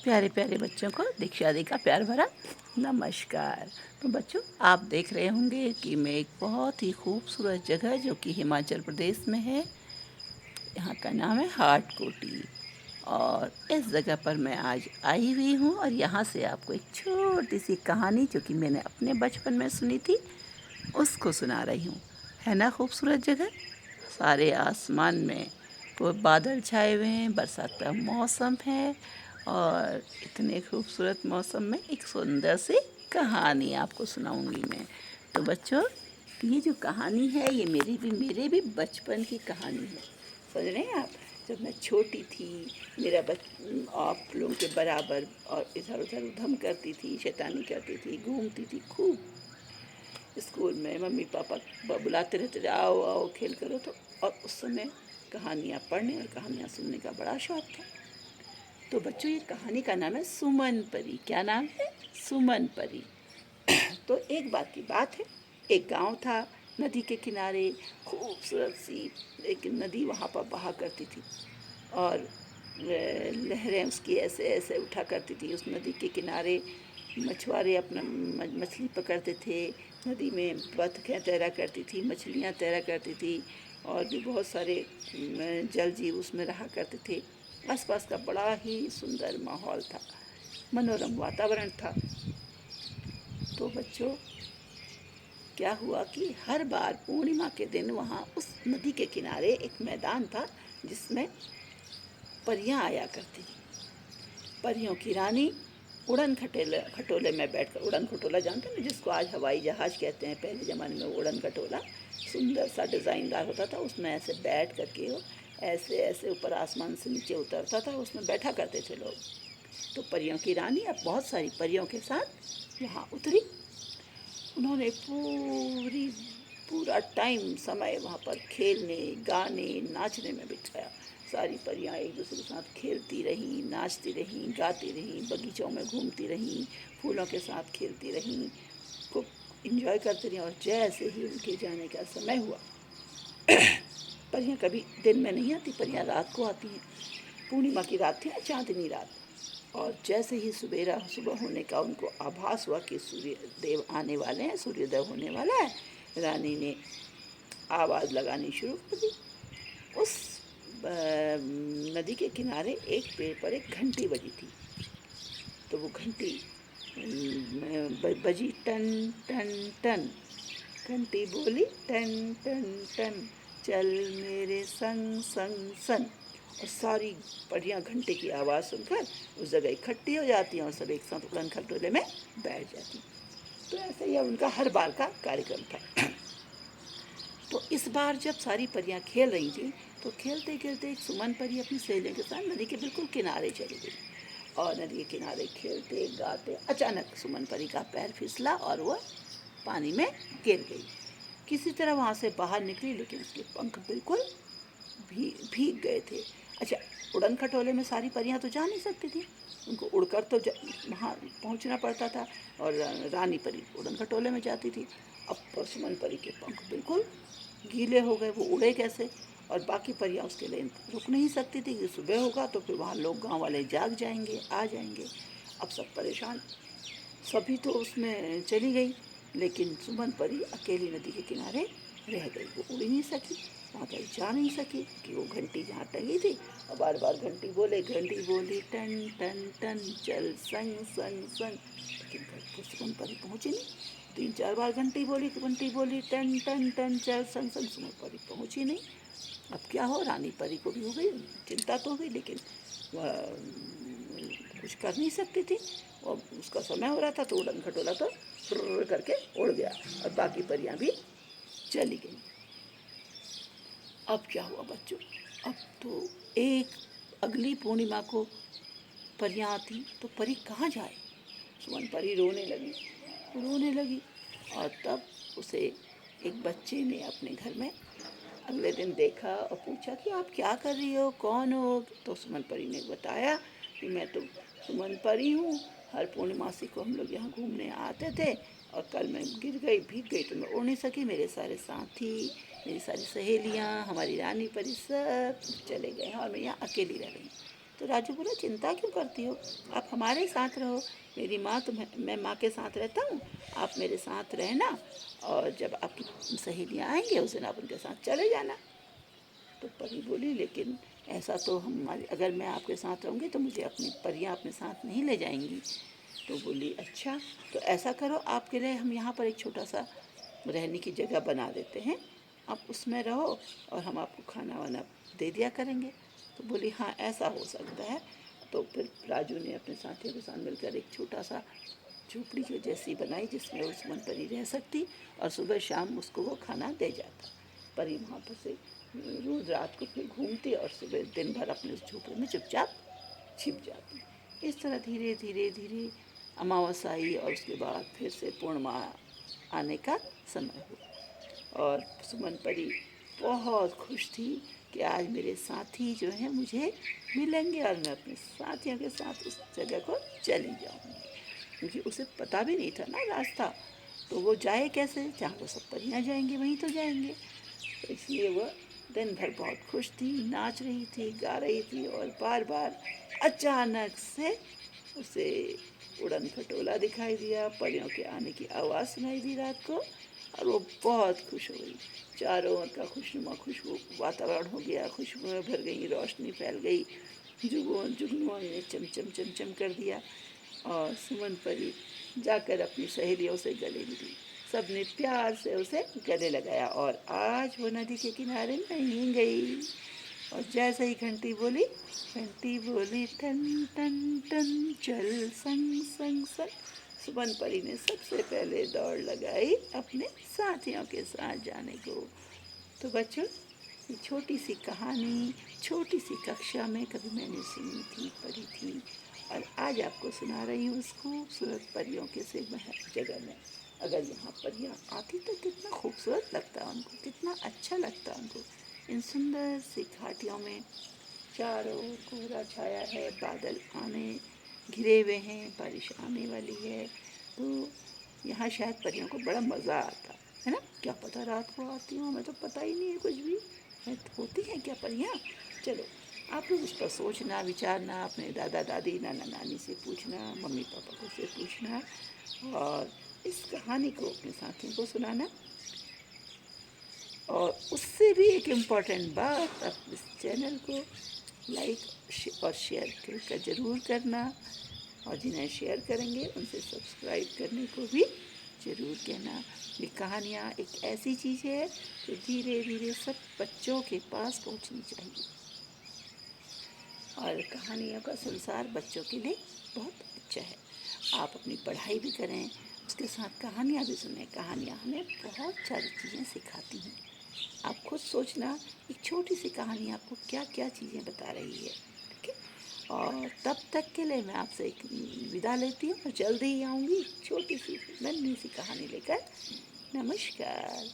प्यारे प्यारे बच्चों को दीक्षा दी का प्यार भरा नमस्कार। तो बच्चों, आप देख रहे होंगे कि मैं एक बहुत ही खूबसूरत जगह जो कि हिमाचल प्रदेश में है, यहाँ का नाम है हाट कोटी। और इस जगह पर मैं आज आई हुई हूँ और यहाँ से आपको एक छोटी सी कहानी जो कि मैंने अपने बचपन में सुनी थी उसको सुना रही हूँ। है ना खूबसूरत जगह? सारे आसमान में वो बादल छाए हुए हैं, बरसात का मौसम है और इतने खूबसूरत मौसम में एक सुंदर सी कहानी आपको सुनाऊंगी मैं। तो बच्चों, ये जो कहानी है ये मेरे भी बचपन की कहानी है। समझ रहे हैं आप? जब मैं छोटी थी, मेरा आप लोगों के बराबर और इधर उधर उधम करती थी, शैतानी करती थी, घूमती थी खूब स्कूल में। मम्मी पापा बुलाते रहते थे, आओ आओ खेल करो। तो और उस समय कहानियाँ पढ़ने और कहानियाँ सुनने का बड़ा शौक था। तो बच्चों, ये कहानी का नाम है सुमन परी। क्या नाम है? सुमन परी। तो एक बात की बात है, एक गांव था नदी के किनारे, खूबसूरत सी एक नदी वहाँ पर बहा करती थी और लहरें उसकी ऐसे ऐसे उठा करती थी। उस नदी के किनारे मछुआरे अपना मछली पकड़ते थे, नदी में बतखें तैरा करती थी, मछलियाँ तैरा करती थी और भी बहुत सारे जल जीव उसमें रहा करते थे। आसपास का बड़ा ही सुंदर माहौल था, मनोरम वातावरण था। तो बच्चों, क्या हुआ कि हर बार पूर्णिमा के दिन वहाँ उस नदी के किनारे एक मैदान था जिसमें परियां आया करती थी। परियों की रानी उड़न खटोले में बैठकर, उड़न खटोला जानते हैं ना, जिसको आज हवाई जहाज़ कहते हैं, पहले ज़माने में उड़न खटोला सुंदर सा डिज़ाइनदार होता था, उसमें ऐसे बैठ करके वो ऐसे ऐसे ऊपर आसमान से नीचे उतरता था, उसमें बैठा करते थे लोग। तो परियों की रानी अब बहुत सारी परियों के साथ वहाँ उतरी। उन्होंने पूरा टाइम समय वहाँ पर खेलने, गाने, नाचने में बिताया। सारी परियां एक दूसरे के साथ खेलती रहीं, नाचती रहीं, गाती रहीं, बगीचों में घूमती रहीं, फूलों के साथ खेलती रहीं, खूब इंजॉय करती रहीं। और जैसे ही उनके जाने का समय हुआ, परियां कभी दिन में नहीं आती, परियां रात को आती हैं। पूर्णिमा की रात थी ना, चांदनी रात। और जैसे ही सुबह होने का उनको आभास हुआ कि सूर्य देव आने वाले हैं, सूर्योदय होने वाला है, रानी ने आवाज़ लगानी शुरू कर दी। उस नदी के किनारे एक पेड़ पर एक घंटी बजी थी। तो वो घंटी बजी, टन टन टन। घंटी बोली टन टन टन, चल मेरे संग संग संग। और सारी परियां घंटे की आवाज़ सुनकर उस जगह इकट्ठी हो जाती हैं और सब एक साथ उड़न खटोले में बैठ जाती। तो ऐसे ही उनका हर बार का कार्यक्रम था। तो इस बार जब सारी परियां खेल रही थी, तो खेलते खेलते एक सुमन परी अपनी सहेलियों के साथ नदी के बिल्कुल किनारे चली गई। और नदी के किनारे खेलते गाते अचानक सुमन परी का पैर फिसला और वह पानी में गिर गई। किसी तरह वहाँ से बाहर निकली, लेकिन उसके पंख बिल्कुल भीग गए थे। अच्छा, उड़न खटोले में सारी परियां तो जा नहीं सकती थी, उनको उड़कर तो वहाँ पहुँचना पड़ता था। और रानी परी उड़न खटोले में जाती थी। अब सुमन परी के पंख बिल्कुल गीले हो गए, वो उड़े कैसे? और बाकी परियां उसके लिए रुक नहीं सकती थी कि सुबह होगा तो फिर वहाँ लोग, गांव वाले जाग जाएंगे, आ जाएंगे। अब सब परेशान, सभी तो उसमें चली गई, लेकिन सुमन परी अकेली नदी के किनारे रह गई। वो उड़ नहीं सकी, वहाँ तक जा नहीं सकी कि वो घंटी जहाँ टंगी थी और बार बार घंटी बोली टन टन टन, चल संग संग संग। लेकिन घर तो सुमन परी पहुँची नहीं। 3-4 बार घंटी बोली टन टन टन, चल संग संग, सुमन परी पहुँची नहीं। अब क्या हो? रानी परी को भी हो गई चिंता, तो हो गई, लेकिन वह कुछ कर नहीं सकती थी। और उसका समय हो रहा था तो उड़न खटोला तो फुर्र करके उड़ गया और बाकी परियां भी चली गई। अब क्या हुआ बच्चों? अब तो एक अगली पूर्णिमा को परियां आती, तो परी कहाँ जाए? सुमन परी रोने लगी। और तब उसे एक बच्चे ने अपने घर में अगले दिन देखा और पूछा कि आप क्या कर रही हो, कौन हो? तो सुमन परी ने बताया कि मैं तो सुमन परी हूँ, हर पूर्णिमासी को हम लोग यहाँ घूमने आते थे और कल मैं गिर गई, भीग गई, तो मैं उड़ नहीं सकी। मेरे सारे साथी, मेरी सारी सहेलियाँ, हमारी रानी परी सब चले गए हैं और मैं यहाँ अकेली रह गई। तो राजू बोला, चिंता क्यों करती हो, आप हमारे साथ रहो, मेरी माँ मैं माँ के साथ रहता हूँ, आप मेरे साथ रहना, और जब आपकी सहेलियाँ आएंगे उस दिन आप उनके साथ चले जाना। तो परी बोली, लेकिन ऐसा तो हमारे, अगर मैं आपके साथ रहूँगी तो मुझे अपनी परियाँ अपने साथ नहीं ले जाएंगी। तो बोली, अच्छा तो ऐसा करो, आपके लिए हम यहाँ पर एक छोटा सा रहने की जगह बना देते हैं, आप उसमें रहो और हम आपको खाना वाना दे दिया करेंगे। तो बोली, हाँ ऐसा हो सकता है। तो फिर राजू ने अपने साथियों के साथ मिलकर एक छोटा सा झोपड़ी के जैसी बनाई जिसमें वो सुमन परी रह सकती, और सुबह शाम उसको वो खाना दे जाता। परी वहाँ पर से रोज़ रात को फिर घूमती और सुबह दिन भर अपने उस झोपड़े में चुपचाप छिप जाती। इस तरह धीरे धीरे धीरे अमावस्या आई और उसके बाद फिर से पूर्णिमा आने का समय हुआ, और सुमन परी बहुत खुश थी कि आज मेरे साथी जो हैं मुझे मिलेंगे और मैं अपने साथियों के साथ उस जगह को चली जाऊंगी, क्योंकि उसे पता भी नहीं था ना रास्ता, तो वो जाए कैसे, जहाँ वो सब परियाँ जाएंगी वहीं तो जाएंगे। तो इसलिए वह दिन भर बहुत खुश थी, नाच रही थी, गा रही थी, और बार बार अचानक से उसे उड़न खटोला दिखाई दिया, परियों के आने की आवाज़ सुनाई दी रात को, और वो बहुत खुश हो गई। चारों ओर का खुशनुमा खुशबू वातावरण हो गया, खुशबुएं भर गई, रोशनी फैल गई, जुगनुओं ने चमचम चमचम कर दिया, और सुमन परी जाकर अपनी सहेलियों से गले मिली। सबने प्यार से उसे गले लगाया, और आज वो नदी के किनारे नहीं गई। और जैसे ही घंटी बोली टन टन टन, चल संग संग संग, सुमन परी ने सबसे पहले दौड़ लगाई अपने साथियों के साथ जाने को। तो बच्चों, ये छोटी सी कहानी छोटी सी कक्षा में कभी मैंने सुनी थी, पढ़ी थी, और आज आपको सुना रही हूँ उस खूबसूरत परियों के से जगह में। अगर यहाँ परियाँ आती तो कितना खूबसूरत लगता उनको, कितना अच्छा लगता उनको। इन सुंदर सी घाटियों में चारों ओर कोहरा छाया है, बादल आने घिरे हुए हैं, बारिश आने वाली है, तो यहाँ शायद परियों को बड़ा मज़ा आता है ना। क्या पता रात को आती हूँ, हमें तो पता ही नहीं है कुछ भी, होती हैं क्या परियाँ। चलो, आप लोग इस पर सोचना, विचारना, अपने दादा दादी नाना नानी से पूछना, मम्मी पापा को से पूछना, और इस कहानी को अपने साथियों को सुनाना। और उससे भी एक इम्पॉर्टेंट बात, आप इस चैनल को लाइक और शेयर कर ज़रूर करना, और जिन्हें शेयर करेंगे उनसे सब्सक्राइब करने को भी ज़रूर कहना। ये कहानियाँ एक ऐसी चीज़ है जो धीरे धीरे सब बच्चों के पास पहुँचनी चाहिए, और कहानियों का संसार बच्चों के लिए बहुत अच्छा है। आप अपनी पढ़ाई भी करें, उसके साथ कहानियाँ भी सुनें। कहानियाँ हमें बहुत सारी चीज़ें सिखाती हैं। आप खुद सोचना, एक छोटी सी कहानी आपको क्या क्या चीज़ें बता रही है, ठीक है। और तब तक के लिए मैं आपसे एक विदा लेती हूँ, और जल्दी ही आऊँगी छोटी सी नन्ही सी कहानी लेकर। नमस्कार।